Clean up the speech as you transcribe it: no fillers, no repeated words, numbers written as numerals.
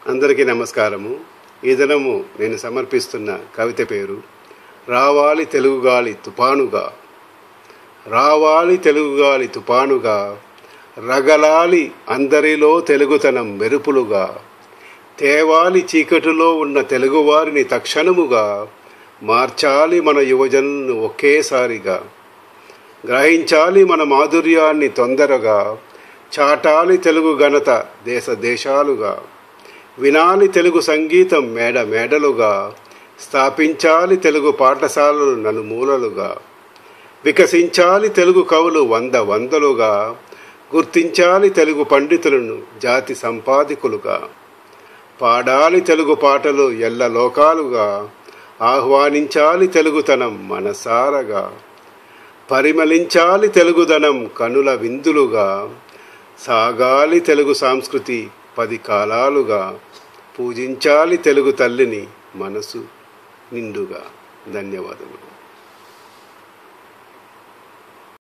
అందరికీ నమస్కారము. ఈ దినము నేను సమర్పిస్తున్న కవిత పేరు రావాలి తెలుగుగాలి తుపానుగా. రావాలి తెలుగుగాలి తుపానుగా, రగలాలి అందరిలో తెలుగుతనం మెరుపులుగా, తేవాలి చీకటిలో ఉన్న తెలుగువారిని తక్షణముగా, మార్చాలి మన యువజనులను ఒకేసారిగా, గ్రహించాలి మన మాధుర్యాన్ని తొందరగా, చాటాలి తెలుగు ఘనత దేశ దేశాలుగా, వినాలి తెలుగు సంగీతం మేడ మేడలుగా, స్థాపించాలి తెలుగు పాఠశాలలు నలుమూలలుగా, వికసించాలి తెలుగు కవులు వందలుగా, గుర్తించాలి తెలుగు పండితులను జాతి సంపాదికులుగా, పాడాలి తెలుగు పాటలు ఎల్ల లోకాలుగా, ఆహ్వానించాలి తెలుగుతనం మనసారగా, పరిమళించాలి తెలుగుదనం కనుల విందులుగా, సాగాలి తెలుగు సంస్కృతి 10 కాలాలుగా, పూజించాలి తెలుగు తల్లిని మనసు నిండుగా. ధన్యవాదములు.